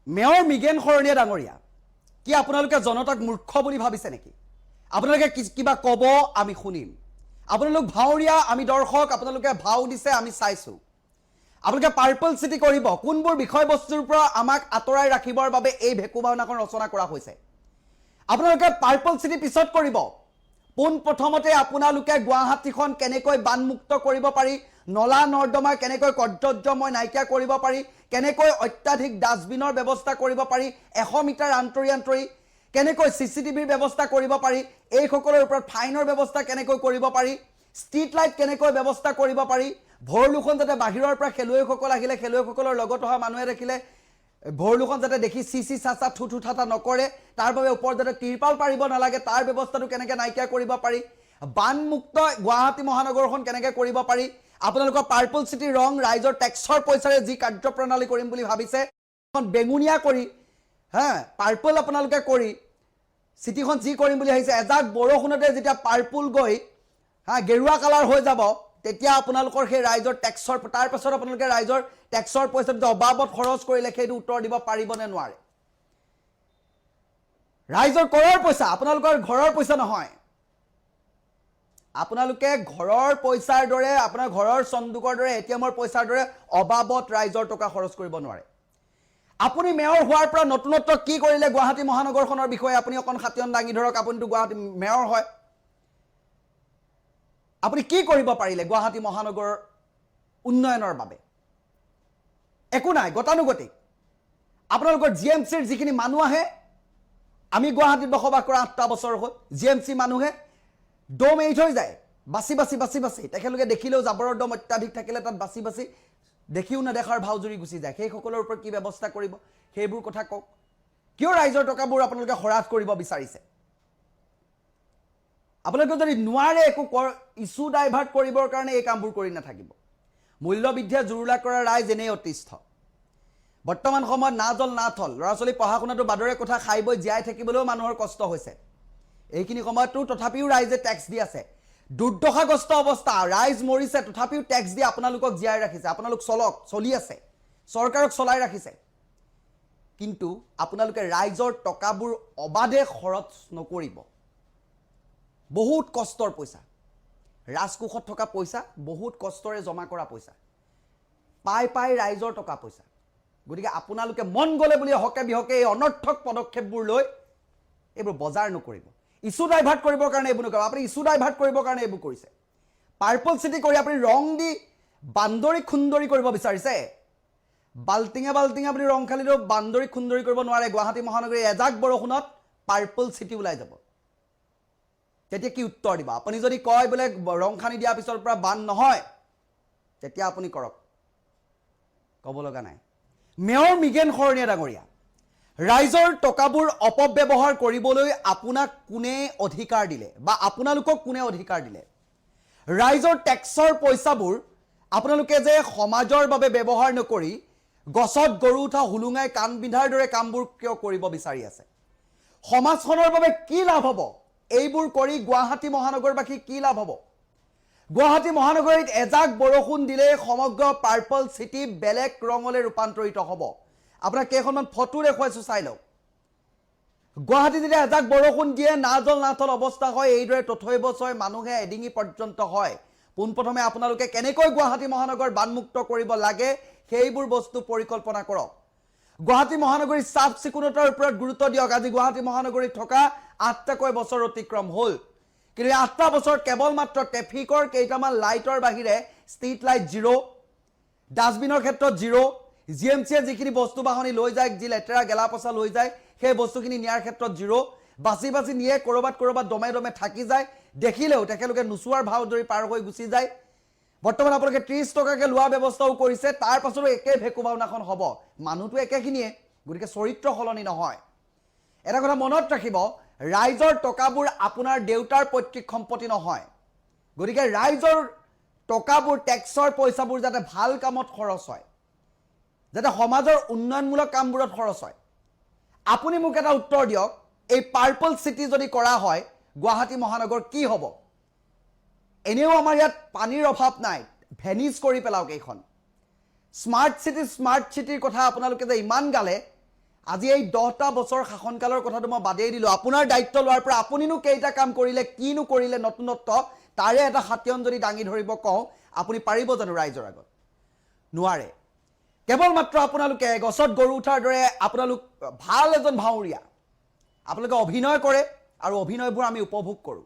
Mayor মিগেন Saraniya ডাঙৰীয়া কি আপোনালোকে জনতাক মূৰ্খ বুলি ভাবিছে নেকি? আপোনালোকে কিবা ক'ব আমি শুনিম। আপোনালোক ভাওৰীয়া আমি দৰ্শক, আপোনালোকে ভাও দিছে আমি চাইছো। আপোনালোকে পাৰ্পল চিটি কৰিব, কোনবোৰ বিষয়বস্তুৰ পৰা আমাক আঁতৰাই ৰাখিবৰ বাবে এই ভেকু ভাওনাখন ৰচনা কৰা হৈছে। আপোনালোকে পাৰ্পল চিটি পিছত কৰিব। পোন প্ৰথমতে আপোনালোকে গুৱাহাটীখন কেনেকৈ বানমুক্ত কৰিব পাৰি, নলা নৰ্দমা কেনেকৈ কৰ্তব্যময় নাইকিয়া কৰিব পাৰি, কেনেকৈ অত্যাধিক ডাষ্টবিনৰ ব্যৱস্থা কৰিব পাৰি, 100 মিটাৰ আন্তৰি কেনেকৈ চিচিটিভিৰ ব্যৱস্থা কৰিব পাৰি, এই সকলৰ ওপৰত ফাইনৰ ব্যৱস্থা কেনেকৈ কৰিব পাৰি, ষ্ট্ৰীট লাইট কেনেকৈ ব্যৱস্থা কৰিব পাৰি, ভৰলুখন যাতে বাহিৰৰ পৰা খেলুৱৈসকল আহিলে খেলুৱৈসকলৰ লগত অহা মানুহে দেখিলে ভৰলুখন যাতে দেখি চিচি চাচা থুথু ঠাটা নকৰে, তাৰ বাবে ওপৰত যাতে তিৰপাল পাৰিব নালাগে, তাৰ ব্যৱস্থাটো কেনেকৈ নাইকিয়া কৰিব পাৰি, বানমুক্ত গুৱাহাটী মহানগৰখন কেনেকৈ কৰিব পাৰি, আপোনালোকৰ পাৰ্পল চিটি ৰং ৰাইজৰ টেক্সৰ পইচাৰে যি কাৰ্যপ্ৰণালী কৰিম বুলি ভাবিছে, বেঙুনীয়া কৰি পাৰ্পল আপোনালোকে কৰি চিটিখন যি কৰিম বুলি ভাবিছে, এজাক বৰষুণতে যেতিয়া পাৰ্পল গৈ গেৰুৱা কালাৰ হৈ যাব, তেতিয়া আপোনালোকৰ সেই ৰাইজৰ টেক্সৰ তাৰ পাছত আপোনালোকে ৰাইজৰ টেক্সৰ পইচাটো অবাবত খৰচ কৰিলে সেইটো উত্তৰ দিব পাৰিবনে নোৱাৰে? ৰাইজৰ কৰৰ পইচা, আপোনালোকৰ ঘৰৰ পইচা নহয়। আপোনালোকে ঘৰৰ পইচাৰ দৰে, আপোনাৰ ঘৰৰ চন্দুকৰ দৰে, এটিএমৰ পইচাৰ দৰে অবাবত ৰাইজৰ টকা খৰচ কৰিব নোৱাৰে। আপুনি মেয়ৰ হোৱাৰ পৰা নতুনত্ব কি কৰিলে গুৱাহাটী মহানগৰখনৰ বিষয়ে আপুনি অকণ খাতিয়ন দাঙি ধৰক। আপুনিতো গুৱাহাটী মেয়ৰ হয়, আপুনি কি কৰিব পাৰিলে গুৱাহাটী মহানগৰৰ উন্নয়নৰ বাবে? একো নাই, গতানুগতিক। আপোনালোকৰ জিএমচিৰ যিখিনি মানুহ আহে, আমি গুৱাহাটীত বসবাস কৰা 8টা বছৰ হ'ল, জিএমচি মানুহে দম এৰি থৈ যায়, বাচি বাচি বাচি বাচি, তেখেতলোকে দেখিলেও জাবৰৰ দম অত্যাধিক থাকিলে তাত বাচি বাচি দেখিও নেদেখাৰ ভাও জুৰি গুচি যায়। সেইসকলৰ ওপৰত কি ব্যৱস্থা কৰিব সেইবোৰ কথা কওক। কিয় ৰাইজৰ টকাবোৰ আপোনালোকে হৰাস কৰিব বিচাৰিছে? আপোনালোকে যদি নোৱাৰে একো ইছ্যু ডাইভাৰ্ট কৰিবৰ কাৰণে এই কামবোৰ কৰি নাথাকিব। মূল্যবৃদ্ধিয়ে জুৰুলা কৰা ৰাইজ এনেই অতিষ্ঠ। বৰ্তমান সময়ত না জল না থল, ল'ৰা ছোৱালী পঢ়া শুনাটো বাদৰে কথা, খাই বৈ জীয়াই থাকিবলৈও মানুহৰ কষ্ট হৈছে। এইখিনি সময়তো তথাপিও ৰাইজে টেক্স দি আছে, দুৰ্দশাগ্ৰস্ত অৱস্থা, ৰাইজ মৰিছে, তথাপিও টেক্স দি আপোনালোকক জীয়াই ৰাখিছে। আপোনালোক চলি আছে, চৰকাৰক চলাই ৰাখিছে, কিন্তু আপোনালোকে ৰাইজৰ টকাবোৰ অবাধে খৰচ নকৰিব। বহুত কষ্টৰ পইচা, ৰাজকোষত থকা পইচা, বহুত কষ্টৰে জমা কৰা পইচা, পাই ৰাইজৰ টকা পইচা। গতিকে আপোনালোকে মন গ'লে বুলি হকে বিহকে এই অনৰ্থক পদক্ষেপবোৰ লৈ এইবোৰ বজাৰ নকৰিব। ইছ্যু ডাইভাৰ্ট কৰিবৰ কাৰণে এইবোৰ নকৰিব। আপুনি ইছ্যু ডাইভাৰ্ট কৰিবৰ কাৰণে এইবোৰ কৰিছে। পাৰ্পল চিটি কৰি আপুনি ৰং দি বান্দৰী খুন্দৰী কৰিব বিচাৰিছে। বাল্টিঙে আপুনি ৰং খালিলেও বান্দৰী খুন্দৰী কৰিব নোৱাৰে। গুৱাহাটী মহানগৰীৰ এজাক বৰষুণত পাৰ্পল চিটি ওলাই যাব। তেতিয়া কি উত্তৰ দিব? আপুনি যদি কয় বোলে ৰং খানি দিয়াৰ পিছৰ পৰা বান নহয়, তেতিয়া আপুনি কৰক, ক'ব লগা নাই। মেয়ৰ মিগেন শৰণীয়া ডাঙৰীয়া, ৰাইজৰ টকাবোৰ অপব্যৱহাৰ কৰিবলৈ আপোনাক কোনে অধিকাৰ দিলে বা আপোনালোকক কোনে অধিকাৰ দিলে? ৰাইজৰ টেক্সৰ পইচাবোৰ আপোনালোকে যে সমাজৰ বাবে ব্যৱহাৰ নকৰি গছত গৰু উঠা হুলুঙাই কাণ বিন্ধাৰ দৰে কামবোৰ কিয় কৰিব বিচাৰি আছে? সমাজখনৰ বাবে কি লাভ হ'ব এইবোৰ কৰি? গুৱাহাটী মহানগৰবাসী কি লাভ হ'ব? গুৱাহাটী মহানগৰীত এজাক বৰষুণ দিলে সমগ্ৰ পাৰ্পল চিটি বেলেগ ৰঙলৈ ৰূপান্তৰিত হ'ব। আপোনাক কেইখনমান ফটো দেখুৱাইছোঁ, চাই লওক। গুৱাহাটীত যেতিয়া এজাক বৰষুণ দিয়ে না জল না থল অৱস্থা হয়, এইদৰে তথৈবচ হয়, মানুহে এডিঙি পৰ্যন্ত হয়। পোনপ্ৰথমে আপোনালোকে কেনেকৈ গুৱাহাটী মহানগৰ বানমুক্ত কৰিব লাগে সেইবোৰ বস্তু পৰিকল্পনা কৰক। গুৱাহাটী মহানগৰীৰ চাফ চিকুণতাৰ ওপৰত গুৰুত্ব দিয়ক। আজি গুৱাহাটী মহানগৰীত থকা 8টাকৈ বছৰ অতিক্ৰম হ'ল, কিন্তু 8টা বছৰ কেৱল মাত্ৰ ট্ৰেফিকৰ কেইটামান লাইটৰ বাহিৰে ষ্ট্ৰীট লাইট জিৰ', ডাষ্টবিনৰ ক্ষেত্ৰত জিৰ', জিএমচিয়ে যিখিনি বস্তু বাহনি লৈ যায়, যি লেতেৰা গেলা পচা লৈ যায়, সেই বস্তুখিনি নিয়াৰ ক্ষেত্ৰত জিৰ', বাচি বাচি নিয়ে, ক'ৰবাত দমে দমে থাকি যায়, দেখিলেও তেখেতলোকে নোচোৱাৰ ভাও ধৰি পাৰ হৈ গুচি যায়। বৰ্তমান আপোনালোকে 30 টকাকৈ লোৱা ব্যৱস্থাও কৰিছে, তাৰ পাছতো একে ভেকু ভাওনাখন হ'ব। মানুহটো একেখিনিয়ে, গতিকে চৰিত্ৰ সলনি নহয়। এটা কথা মনত ৰাখিব, ৰাইজৰ টকাবোৰ আপোনাৰ দেউতাৰ পৈতৃক সম্পত্তি নহয়। গতিকে ৰাইজৰ টকাবোৰ, টেক্সৰ পইচাবোৰ যাতে ভাল কামত খৰচ হয়, যাতে সমাজৰ উন্নয়নমূলক কামবোৰত খৰচ হয়। আপুনি মোক এটা উত্তৰ দিয়ক, এই পাৰ্পল চিটি যদি কৰা হয় গুৱাহাটী মহানগৰ কি হ'ব? এনেও আমাৰ ইয়াত পানীৰ অভাৱ নাই, ভেনিছ কৰি পেলাওক এইখন। স্মাৰ্ট চিটিৰ কথা আপোনালোকে যে ইমান গালে, আজি এই 10টা বছৰ শাসনকালৰ কথাটো মই বাদেই দিলোঁ আপোনাৰ দায়িত্ব লোৱাৰ পৰা আপুনিনো কেইটা কাম কৰিলে কিনো কৰিলে নতুনত্ব তাৰে এটা হাতিয়ান যদি দাঙি ধৰিব কওঁ আপুনি পাৰিব জানো ৰাইজৰ আগত নোৱাৰে কেৱল মাত্ৰ আপোনালোকে গছত গৰু উঠাৰ দৰে আপোনালোক ভাল এজন ভাউৰীয়া আপোনালোকে অভিনয় কৰে আৰু অভিনয়বোৰ আমি উপভোগ কৰোঁ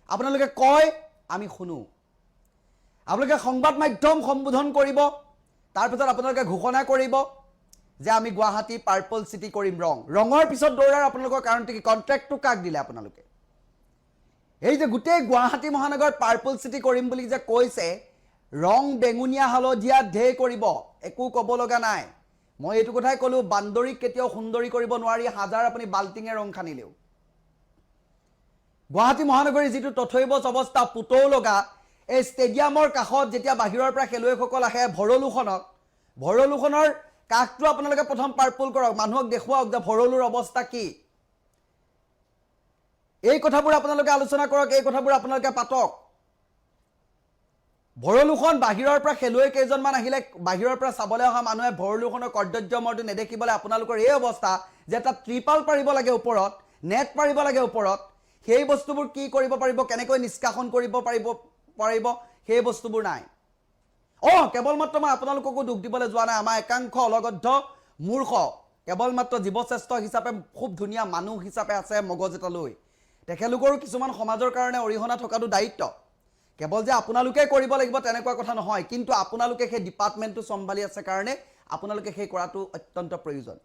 আপোনালোকে কয় আমি শুনো আপোনালোকে সংবাদ মাধ্যম সম্বোধন কৰিব তাৰপিছত আপোনালোকে ঘোষণা কৰিব যে আমি গুৱাহাটী পাৰ্পল চিটি কৰিম ৰঙৰ পিছত দৌৰাৰ আপোনালোকৰ কাৰণটো কি কন্ট্ৰেক্টটো কাক দিলে আপোনালোকে এই যে গোটেই গুৱাহাটী মহানগৰ পাৰ্পল চিটি কৰিম বুলি যে কৈছে ৰং বেঙুনীয়া হালধীয়া ঢেৰ কৰিব একো ক'ব লগা নাই মই এইটো কথাই ক'লো বান্দৰীক কেতিয়াও সুন্দৰী কৰিব নোৱাৰি হাজাৰ আপুনি বাল্টিঙে ৰং খানিলেও গুৱাহাটী মহানগৰীৰ যিটো তথৈবচ অৱস্থা পুতৌ লগা এই ষ্টেডিয়ামৰ কাষত যেতিয়া বাহিৰৰ পৰা খেলুৱৈসকল আহে ভৰলুখনৰ কাষটো আপোনালোকে প্ৰথম পাৰ্পল কৰক মানুহক দেখুৱাওক যে ভৰলুৰ অৱস্থা কি এই কথাবোৰ আপোনালোকে আলোচনা কৰক এই কথাবোৰ আপোনালোকে পাতক ভৰলুখন বাহিৰৰ পৰা খেলুৱৈ কেইজনমান আহিলে বাহিৰৰ পৰা চাবলৈ অহা মানুহে ভৰলুখনৰ কৰ্তব্যমৰটো নেদেখিবলৈ আপোনালোকৰ এই অৱস্থা যে তাত ত্ৰিপাল পাৰিব লাগে ওপৰত নেট পাৰিব লাগে ওপৰত সেই বস্তুবোৰ কি কৰিব পাৰিব কেনেকৈ নিষ্কাশন কৰিব পাৰিব সেই বস্তুবোৰ নাই কেৱল মাত্ৰ মই আপোনালোককো দুখ দিবলৈ যোৱা নাই আমাৰ একাংশ অলগদ্ধ মূৰ্খ কেৱল মাত্ৰ জীৱশ্ৰেষ্ঠ হিচাপে খুব ধুনীয়া মানুহ হিচাপে আছে মগজ এটা লৈ তেখেতলোকৰো কিছুমান সমাজৰ কাৰণে অৰিহণা থকাটো দায়িত্ব কেৱল যে আপোনালোকে কৰিব লাগিব তেনেকুৱা কথা নহয় কিন্তু আপোনালোকে সেই ডিপাৰ্টমেণ্টটো চম্ভালি আছে কাৰণে আপোনালোকে সেই কৰাটো অত্যন্ত প্ৰয়োজন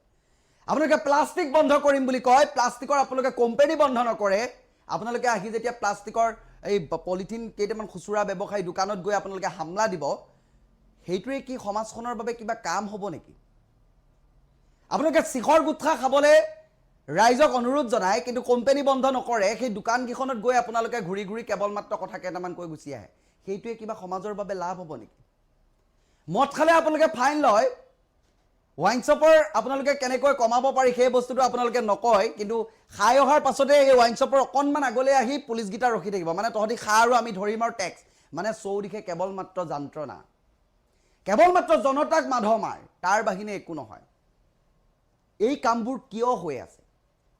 আপোনালোকে প্লাষ্টিক বন্ধ কৰিম বুলি কয় প্লাষ্টিকৰ আপোনালোকে কোম্পানী বন্ধ নকৰে আপোনালোকে আহি যেতিয়া প্লাষ্টিকৰ এই পলিথিন কেইটামান খুচুৰা ব্যৱসায়ী দোকানত গৈ আপোনালোকে হামলা দিব সেইটোৱে কি সমাজখনৰ বাবে কিবা কাম হ'ব নেকি আপোনালোকে শিখৰ গুটখা খাবলৈ ৰাইজক অনুৰোধ জনায় কিন্তু কোম্পানী বন্ধ নকৰে সেই দোকানকেইখনত গৈ আপোনালোকে ঘূৰি ঘূৰি কেৱল মাত্ৰ কথা কেইটামান কৈ গুচি আহে সেইটোৱে কিবা সমাজৰ বাবে লাভ হ'ব নেকি মদ খালে আপোনালোকে ফাইন লয় ওয়াইন শ্বপৰ আপোনালোকে কেনেকৈ কমাব পাৰি সেই বস্তুটো আপোনালোকে নকয় কিন্তু খাই অহাৰ পাছতে এই ওয়াইন শ্বপৰ অকণমান আগলৈ আহি পুলিচগীটা ৰখি থাকিব মানে তহঁতি খা আৰু আমি ধৰিম আৰু টেক্স মানে চৌদিশে কেৱল মাত্ৰ যন্ত্ৰণা কেৱল মাত্ৰ জনতাক মাধ মাৰ তাৰ বাহিৰে একো নহয় এই কামবোৰ কিয় হৈ আছে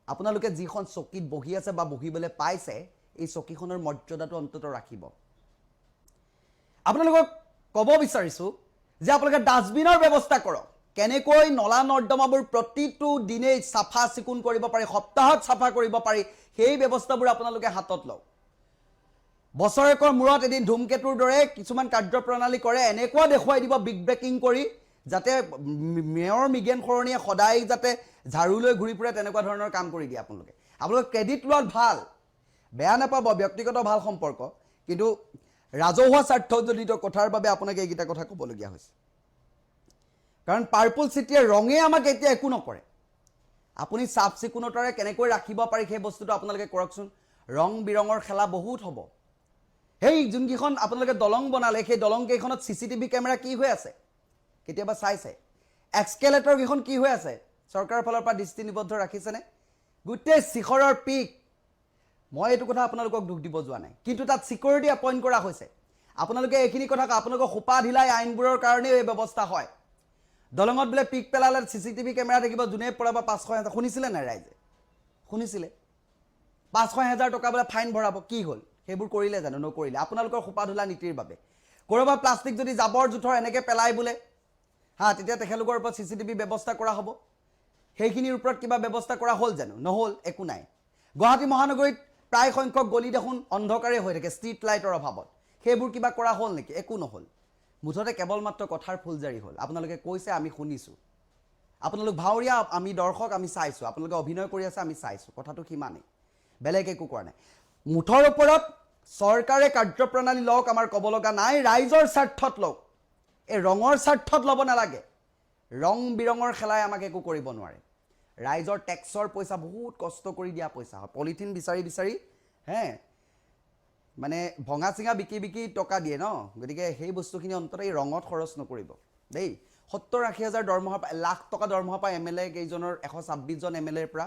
আপোনালোকে যিখন চকীত বহি আছে বা বহিবলৈ পাইছে এই চকীখনৰ মৰ্যাদাটো অন্তত ৰাখিব আপোনালোকক ক'ব বিচাৰিছো যে আপোনালোকে ডাষ্টবিনৰ ব্যৱস্থা কৰক কেনেকৈ নলা নৰ্দমাবোৰ প্ৰতিটো দিনেই চাফা চিকুণ কৰিব পাৰি সপ্তাহত চাফা কৰিব পাৰি সেই ব্যৱস্থাবোৰ আপোনালোকে হাতত লওক বছৰেকৰ মূৰত এদিন ধুমকেতুৰ দৰে কিছুমান কাৰ্যপ্ৰণালী কৰে এনেকুৱা দেখুৱাই দিব বিগ ব্ৰেকিং কৰি যাতে মেয়ৰ মিগেন খৰণীয়ে সদায় যাতে ঝাড়ু লৈ ঘূৰি ফুৰে তেনেকুৱা ধৰণৰ কাম কৰি দিয়ে আপোনালোকে ক্ৰেডিট লোৱাত ভাল বেয়া নাপাব ব্যক্তিগত ভাল সম্পৰ্ক কিন্তু ৰাজহুৱা স্বাৰ্থজনিত কথাৰ বাবে আপোনাক এইকেইটা কথা ক'বলগীয়া হৈছে কাৰণ পাৰ্পল চিটিয়ে ৰঙে আমাক এতিয়া একো নকৰে আপুনি চাফ চিকুণতাৰে কেনেকৈ ৰাখিব পাৰি সেই বস্তুটো আপোনালোকে কৰকচোন ৰং বিৰঙৰ খেলা বহুত হ'ব সেই যোনকেইখন আপোনালোকে দলং বনালে সেই দলং কেইখনত চিচিটিভি কেমেৰা কি হৈ আছে কেতিয়াবা চাইছে এক্সকেলেটৰ কেইখন কি হৈ আছে চৰকাৰৰ ফালৰ পৰা দৃষ্টি নিবদ্ধ ৰাখিছেনে গোটেই শিখৰৰ পিক মই এইটো কথা আপোনালোকক দুখ দিব যোৱা নাই কিন্তু তাত সিকিউৰিটি এপইণ্ট কৰা হৈছে আপোনালোকে এইখিনি কথা আপোনালোকৰ সোপা ঢিলাই আইনবোৰৰ কাৰণে এই ব্যৱস্থা হয় দলঙত বোলে পিক পেলালে চিচিটিভি কেমেৰা থাকিব যোনে পৰাব 500,000 শুনিছিলে নাই ৰাইজে শুনিছিলে 500,000 টকা বোলে ফাইন ভৰাব কি হ'ল সেইবোৰ কৰিলে জানো নকৰিলে আপোনালোকৰ সোপা ঢিলা নীতিৰ বাবে কৰবাত প্লাষ্টিক যদি জাবৰ জোথৰ এনেকৈ পেলাই বোলে তেতিয়া তেখেতলোকৰ ওপৰত চিচিটিভি ব্যৱস্থা কৰা হ'ব সেইখিনিৰ ওপৰত কিবা ব্যৱস্থা কৰা হ'ল জানো নহ'ল একো নাই গুৱাহাটী মহানগৰীত প্ৰায় সংখ্যক গলি দেখোন অন্ধকাৰে হৈ থাকে ষ্ট্ৰীট লাইটৰ অভাৱত সেইবোৰ কিবা কৰা হ'ল নেকি একো নহ'ল মুঠতে কেৱল মাত্ৰ কথাৰ ফুলজাৰি হ'ল আপোনালোকে কৈছে আমি শুনিছোঁ আপোনালোক ভাউৰীয়া আমি দৰ্শক আমি চাইছোঁ আপোনালোকে অভিনয় কৰি আছে আমি চাইছোঁ কথাটো সিমানেই বেলেগ একো কৰা নাই মুঠৰ ওপৰত চৰকাৰে কাৰ্যপ্ৰণালী লওক আমাৰ ক'ব লগা নাই ৰাইজৰ স্বাৰ্থত লওক এই ৰঙৰ স্বাৰ্থত ল'ব নালাগে ৰং বিৰঙৰ খেলাই আমাক একো কৰিব নোৱাৰে ৰাইজৰ টেক্সৰ পইচা বহুত কষ্ট কৰি দিয়া পইচা হয় পলিথিন বিচাৰি বিচাৰি মানে ভঙা চিঙা বিকি বিকি টকা দিয়ে ন গতিকে সেই বস্তুখিনি অন্তত এই ৰঙত খৰচ নকৰিব দেই 70-80,000 দৰমহা পায় লাখ টকা দৰমহা পায় এমএলএ কেইজনৰ 126 জন এমএলএৰ পৰা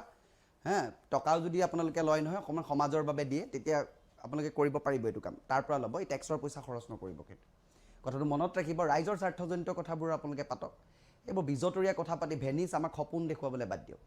টকাও যদি আপোনালোকে লয় নহয় অকণমান সমাজৰ বাবে দিয়ে তেতিয়া আপোনালোকে কৰিব পাৰিব এইটো কাম তাৰ পৰা ল'ব এই টেক্সৰ পইচা খৰচ নকৰিব কিন্তু কথাটো মনত ৰাখিব ৰাইজৰ স্বাৰ্থজনিত কথাবোৰ আপোনালোকে পাতক এইবোৰ বিজতৰীয়া কথা পাতি ভেনিছ আমাক সপোন দেখুৱাবলৈ বাদ দিয়ক